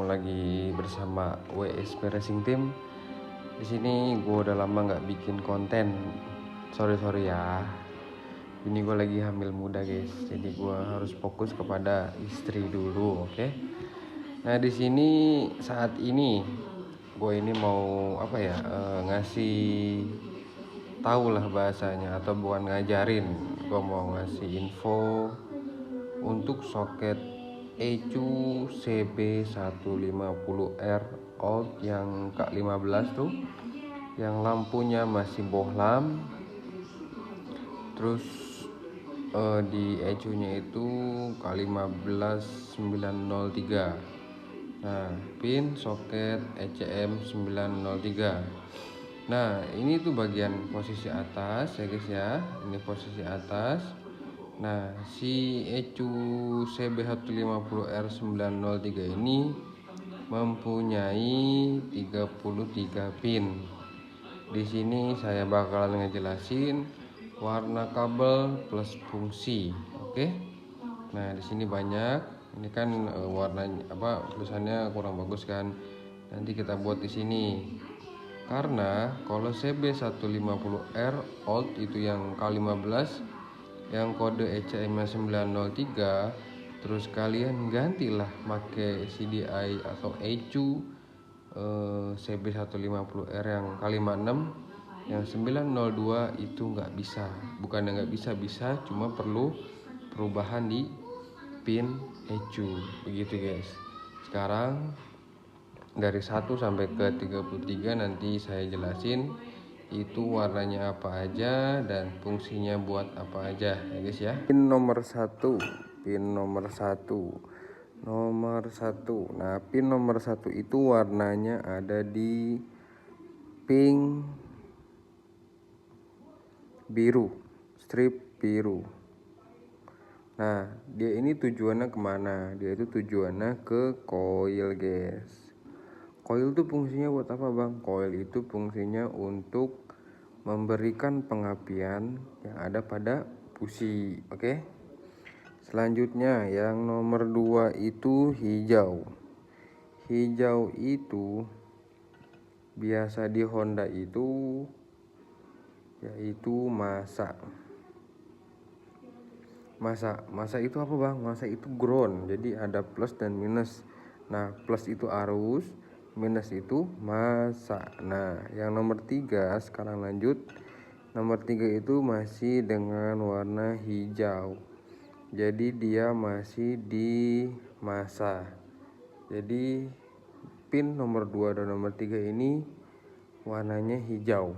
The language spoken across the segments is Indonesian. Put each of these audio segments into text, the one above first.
ketemu lagi bersama WSP Racing Team. Di sini gue udah lama nggak bikin konten. Sorry ya. Ini gue lagi hamil muda guys. Jadi gue harus fokus kepada istri dulu, oke? Nah di sini saat ini gue ini mau ngasih tahu lah bahasanya, atau bukan ngajarin. Gue mau ngasih info untuk soket ECU CB150R old yang K15 tuh, yang lampunya masih bohlam. Terus di ECU nya itu K15903. Nah, pin soket ECM 903. Nah, ini tuh bagian posisi atas ya guys ya. Ini posisi atas. Nah, si ECU CB150R903 ini mempunyai 33 pin. Di sini saya bakalan ngejelasin warna kabel plus fungsi, oke? Nah, di sini banyak. Ini kan warnanya tulisannya kurang bagus kan. Nanti kita buat di sini. Karena kalau CB150R old itu yang K15 yang kode ECM 903, terus kalian gantilah pakai CDI atau ECU CB150R yang K56 yang 902 itu nggak bisa. Bukan nggak bisa, cuma perlu perubahan di pin ECU begitu guys. Sekarang dari 1 sampai ke 33 nanti saya jelasin itu warnanya apa aja dan fungsinya buat apa aja ya guys ya. Pin nomor 1. Nah, pin nomor 1 itu warnanya ada di pink biru, strip biru. Nah, dia ini tujuannya kemana? Dia itu tujuannya ke coil guys. Coil itu fungsinya buat apa bang? Coil itu fungsinya untuk memberikan pengapian yang ada pada busi, oke? Selanjutnya yang nomor 2 itu hijau. Hijau itu biasa di Honda itu yaitu masa itu apa bang? Masa itu ground, jadi ada plus dan minus. Nah, plus itu arus, minus itu masa. Nah, yang nomor 3 sekarang lanjut. Nomor 3 itu masih dengan warna hijau, jadi dia masih di masa. Jadi pin nomor 2 dan nomor 3 ini warnanya hijau,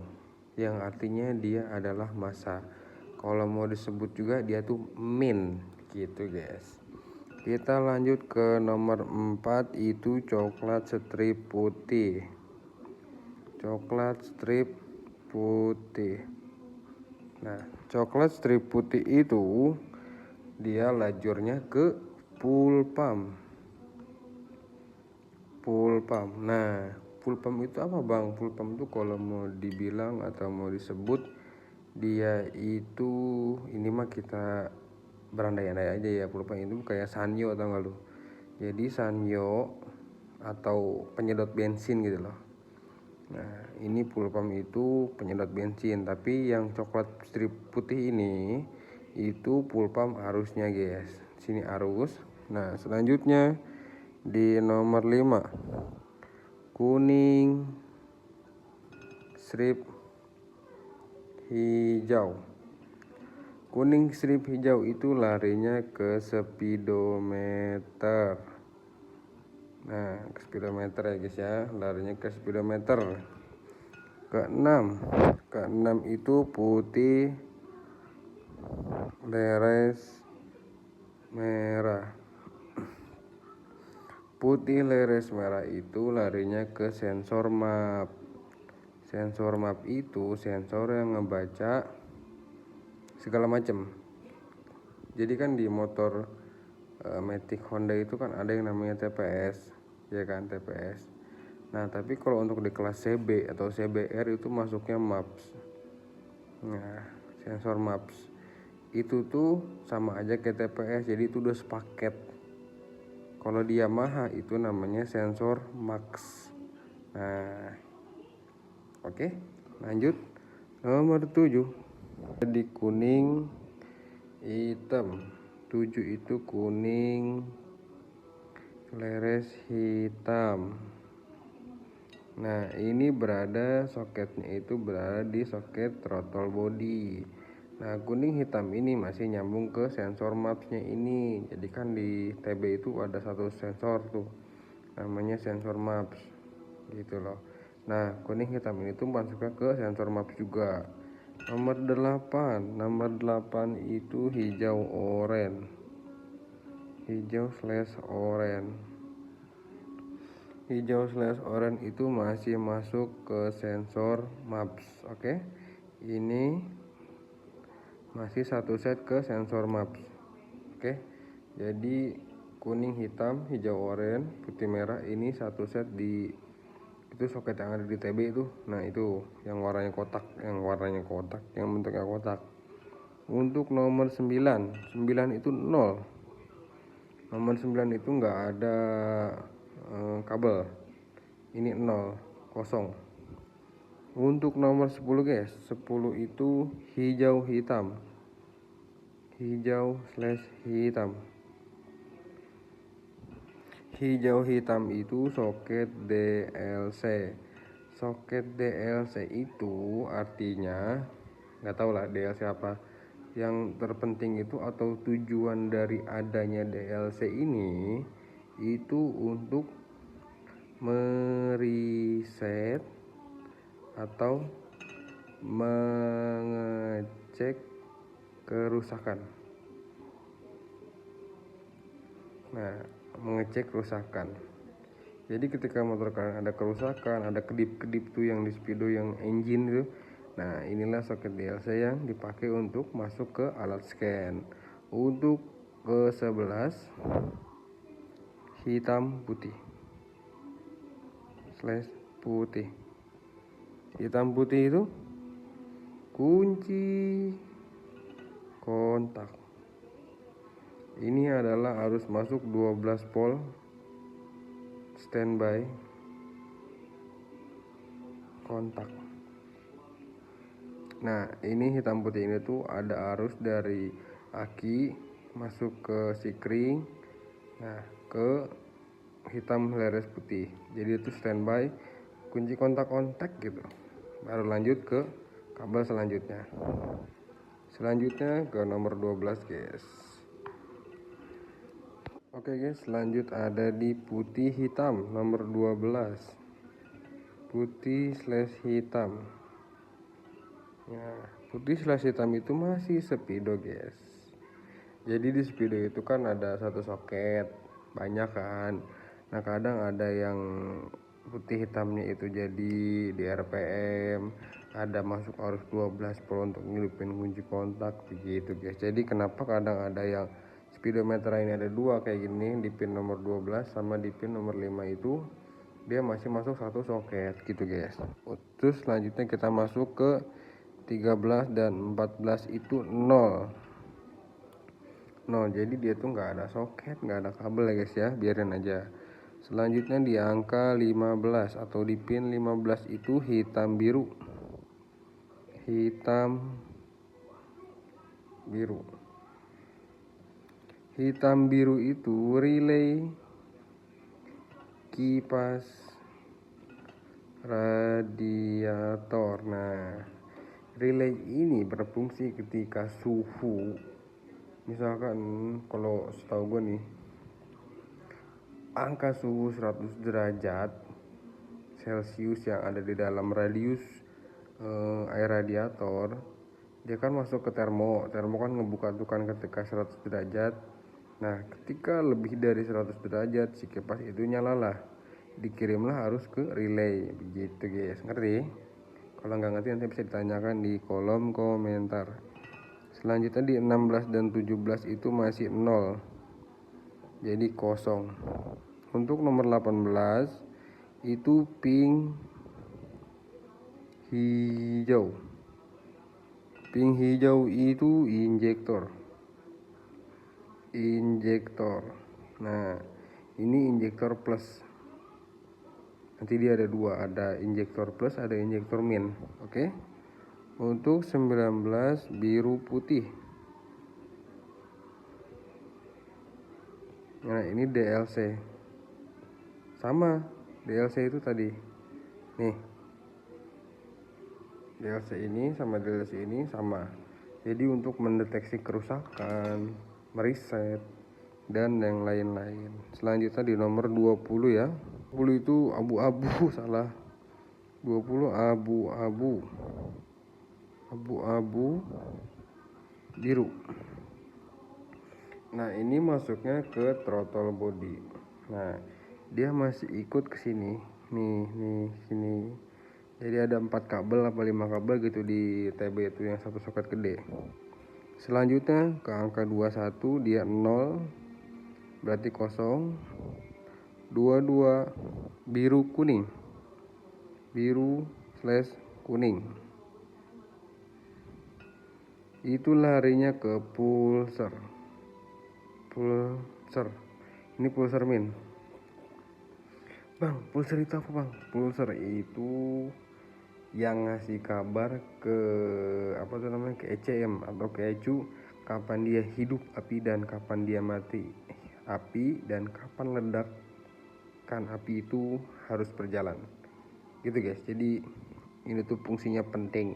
yang artinya dia adalah masa. Kalau mau disebut juga dia tuh min gitu guys. Kita lanjut ke nomor 4 itu coklat strip putih. Nah, coklat strip putih itu dia lajurnya ke full pump. Nah, full pump itu apa bang? Full pump itu kalau mau dibilang atau mau disebut, dia itu, ini mah kita berandai-andai aja ya, full pump itu kayak sanyo atau enggak lu? Jadi sanyo atau penyedot bensin gitu loh. Nah, ini full pump itu penyedot bensin, tapi yang coklat strip putih ini itu full pump arusnya guys. Sini arus. Nah, selanjutnya di nomor 5 kuning strip hijau. Kuning strip hijau itu larinya ke speedometer. Nah, ke speedometer ya guys ya, larinya ke speedometer. Keenam itu putih leres merah. Putih leres merah itu larinya ke sensor map. Sensor map itu sensor yang ngebaca segala macam. Jadi kan di motor Matic Honda itu kan ada yang namanya TPS, ya kan, TPS. Nah, tapi kalau untuk di kelas CB atau CBR itu masuknya MAPS. Nah, sensor MAPS itu tuh sama aja kayak TPS, jadi itu udah sepaket. Kalau di Yamaha itu namanya sensor max. Nah, oke, lanjut. Nomor 7. Di kuning, hitam. 7 itu kuning, flares hitam. Nah, ini soketnya itu berada di soket throttle body. Nah, kuning hitam ini masih nyambung ke sensor mapsnya ini. Jadi kan di TB itu ada satu sensor tuh, namanya sensor maps gitu loh. Nah, kuning hitam ini tuh masuknya ke sensor maps juga. Nomor 8 itu hijau oranye. Hijau/oranye itu masih masuk ke sensor maps. Oke, ini masih satu set ke sensor maps. Oke, jadi kuning hitam, hijau oranye, putih merah ini satu set di itu soket yang ada di TB itu. Nah, itu yang warnanya kotak, yang bentuknya kotak. Untuk nomor 9 itu 0. Nomor 9 itu enggak ada kabel. Ini 0, kosong. Untuk nomor 10 guys, 10 itu hijau hitam. Hijau hitam itu soket DLC. Soket DLC itu artinya nggak tahu lah DLC apa. Yang terpenting itu atau tujuan dari adanya DLC ini itu untuk meriset atau mengecek kerusakan. Nah, mengecek kerusakan. Jadi ketika motor kalian ada kerusakan, ada kedip-kedip tuh yang di speedo, yang engine itu. Nah, inilah soket DLC yang dipakai untuk masuk ke alat scan. Untuk ke 11 hitam putih. Hitam putih itu kunci kontak. Ini adalah arus masuk 12 volt standby kontak. Nah, ini hitam putih ini tuh ada arus dari aki masuk ke sikring, nah ke hitam flares putih. Jadi itu standby kunci kontak gitu. Baru lanjut ke kabel selanjutnya. Ke nomor 12 guys. Oke guys, lanjut ada di putih hitam nomor 12. Putih/hitam. Nah, putih/hitam itu masih speedo guys. Jadi di speedo itu kan ada satu soket, banyak kan. Nah, kadang ada yang putih hitamnya itu jadi di RPM, ada masuk arus 12 volt untuk ngidupin kunci kontak begitu guys. Jadi kenapa kadang ada yang speedometer ini ada dua kayak gini, di pin nomor 12 sama di pin nomor 5 itu dia masih masuk satu soket gitu guys. Terus selanjutnya kita masuk ke 13 dan 14 itu 0. Jadi dia tuh nggak ada soket, nggak ada kabel ya guys ya, biarin aja. Selanjutnya di angka 15 atau di pin 15 itu hitam biru. Hitam biru itu relay kipas radiator. Nah, relay ini berfungsi ketika suhu, misalkan kalau setahu gue nih, angka suhu 100 derajat Celcius yang ada di dalam radius air radiator, dia kan masuk ke termo kan ngebuka tuh kan ketika 100 derajat. Nah, ketika lebih dari 100 derajat si kipas itu nyalalah, dikirimlah arus ke relay begitu guys. Ngerti? Kalau nggak ngerti nanti bisa ditanyakan di kolom komentar. Selanjutnya di 16 dan 17 itu masih 0, jadi kosong. Untuk nomor 18 itu pink hijau. Pink hijau itu injektor. Nah, ini injektor plus. Nanti dia ada dua, ada injektor plus, ada injektor min. Oke. Untuk 19 biru putih. Nah, ini DLC. Sama DLC itu tadi. Nih. DLC ini sama DLC ini sama. Jadi untuk mendeteksi kerusakan, meriset, dan yang lain-lain. Selanjutnya di nomor 20 ya. 20 itu abu-abu, salah. 20 abu-abu. Abu-abu biru. Nah, ini masuknya ke throttle body. Nah, dia masih ikut ke sini. Nih, sini. Jadi ada 4 kabel apa 5 kabel gitu di TB itu yang satu soket gede. Selanjutnya ke angka 21, dia 0 berarti kosong. 22 biru kuning. Biru/kuning. Itu larinya ke pulser. Ini pulser min. Bang, pulser itu apa bang? Pulser itu yang ngasih kabar ke ke ECM atau ke ECU kapan dia hidup api dan kapan dia mati api dan kapan ledakan api itu harus berjalan. Gitu guys. Jadi ini tuh fungsinya penting.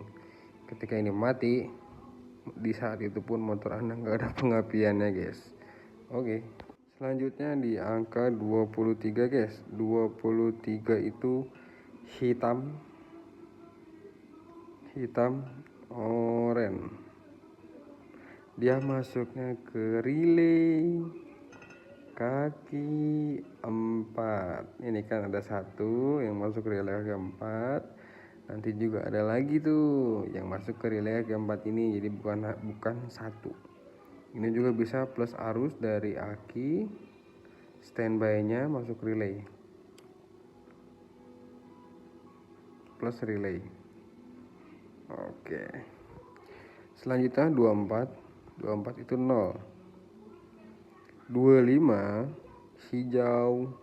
Ketika ini mati, di saat itu pun motor Anda nggak ada pengapiannya guys. Oke. Selanjutnya di angka 23 guys. 23 itu hitam oranye. Dia masuknya ke relay kaki 4. Ini kan ada satu yang masuk ke relay kaki 4. Nanti juga ada lagi tuh yang masuk ke relay kaki 4 ini. Jadi bukan satu. Ini juga bisa plus arus dari aki standby-nya masuk relay. Plus relay. Oke. Selanjutnya 24 itu 0. 25 hijau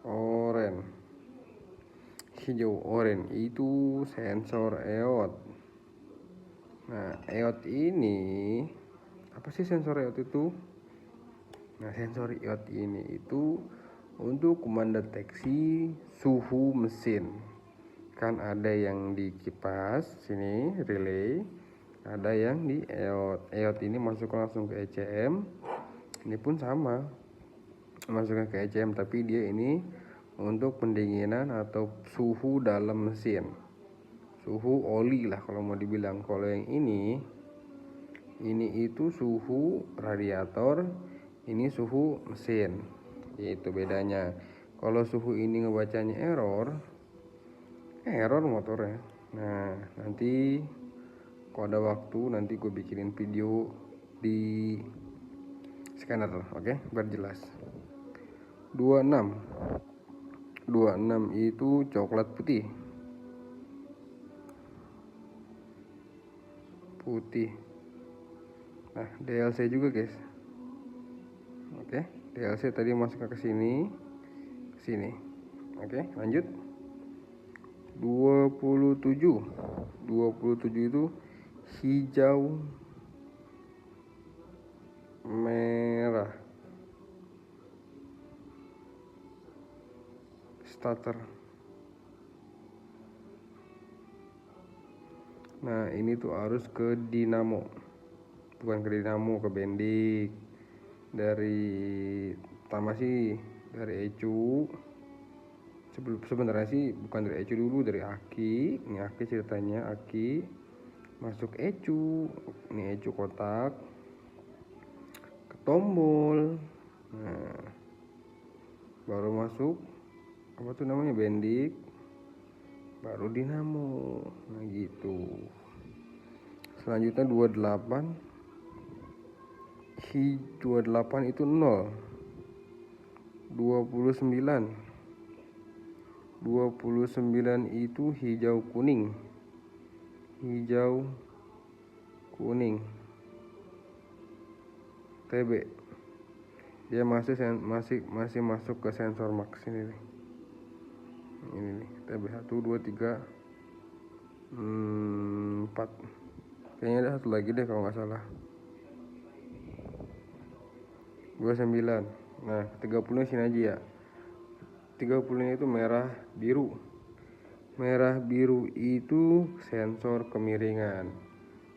oranye. Hijau oranye itu sensor EOT. Nah, EOT ini apa sih sensor EOT itu? Nah, sensor EOT ini itu untuk mendeteksi suhu mesin. Kan ada yang di kipas sini relay, ada yang di EOT. EOT ini masuk langsung ke ECM. Ini pun sama, masuknya ke ECM, tapi dia ini untuk pendinginan atau suhu dalam mesin, suhu oli lah kalau mau dibilang. Kalau yang ini itu suhu radiator, ini suhu mesin, itu bedanya. Kalau suhu ini ngebacanya error motornya. Nah, nanti kalau ada waktu nanti gue bikinin video di scanner, oke, biar jelas. 26 itu coklat putih. Nah, DLC juga guys. Oke, DLC tadi masuk ke sini. Oke, lanjut. 27 itu hijau merah. Starter. Nah, ini tuh harus ke dinamo. Bukan ke dinamo, ke bendik. Dari pertama sih dari ECU. Sebenarnya sih bukan dari ECU dulu, dari aki. Ini aki ceritanya, aki masuk ECU. Ini ECU kotak ke tombol. Nah, baru masuk apa tuh namanya, bendik, baru dinamo. Nah gitu. Selanjutnya 28 itu 0. 29 itu hijau kuning. TB. dia masih masuk ke sensor max ini nih. Ini nih TB 1 2 3 4, kayaknya ada satu lagi deh kalau nggak salah, 29. Nah 30 sini aja ya. 30 itu merah biru itu sensor kemiringan.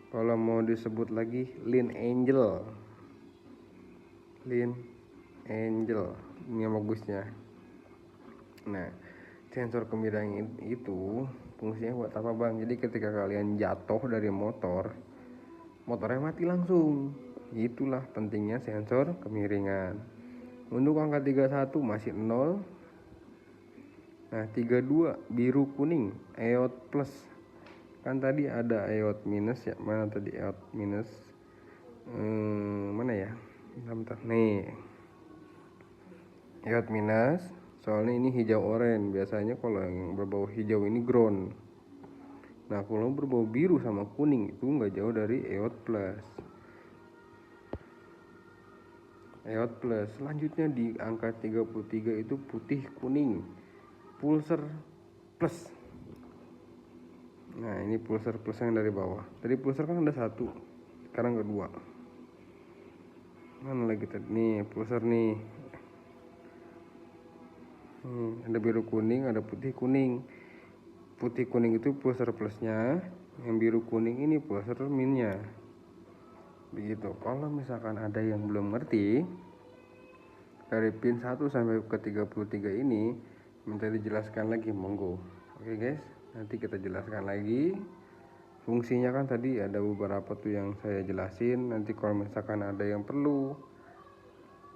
Kalau mau disebut lagi line angel ini yang bagusnya. Nah sensor kemiringan itu fungsinya buat apa bang? Jadi ketika kalian jatuh dari motornya mati langsung. Itulah pentingnya sensor kemiringan. Untuk angka 31 masih 0. Nah 32 biru kuning EOT plus. Kan tadi ada EOT minus ya. Mana tadi EOT minus? Mana ya? Bentar. Nih EOT minus. Soalnya ini hijau oranye. Biasanya kalau yang berbau hijau ini ground. Nah kalau berbau biru sama kuning itu nggak jauh dari EOT plus. EOT plus. Selanjutnya di angka 33 itu putih kuning pulsar plus. Nah ini pulsar plus yang dari bawah. Tadi pulsar kan ada satu, sekarang kedua. Mana lagi tadi? Nih pulsar nih. Ada biru kuning, ada putih kuning. Putih kuning itu pulsar plusnya, yang biru kuning ini pulsar minnya. Begitu. Kalau misalkan ada yang belum ngerti dari pin 1 sampai ke 33 ini, minta dijelaskan lagi, monggo. Oke guys, nanti kita jelaskan lagi. Fungsinya kan tadi ada beberapa tuh yang saya jelasin. Nanti kalau misalkan ada yang perlu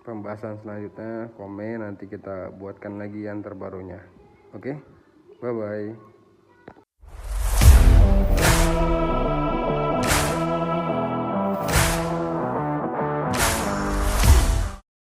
pembahasan selanjutnya, komen, nanti kita buatkan lagi yang terbarunya. Oke, bye bye.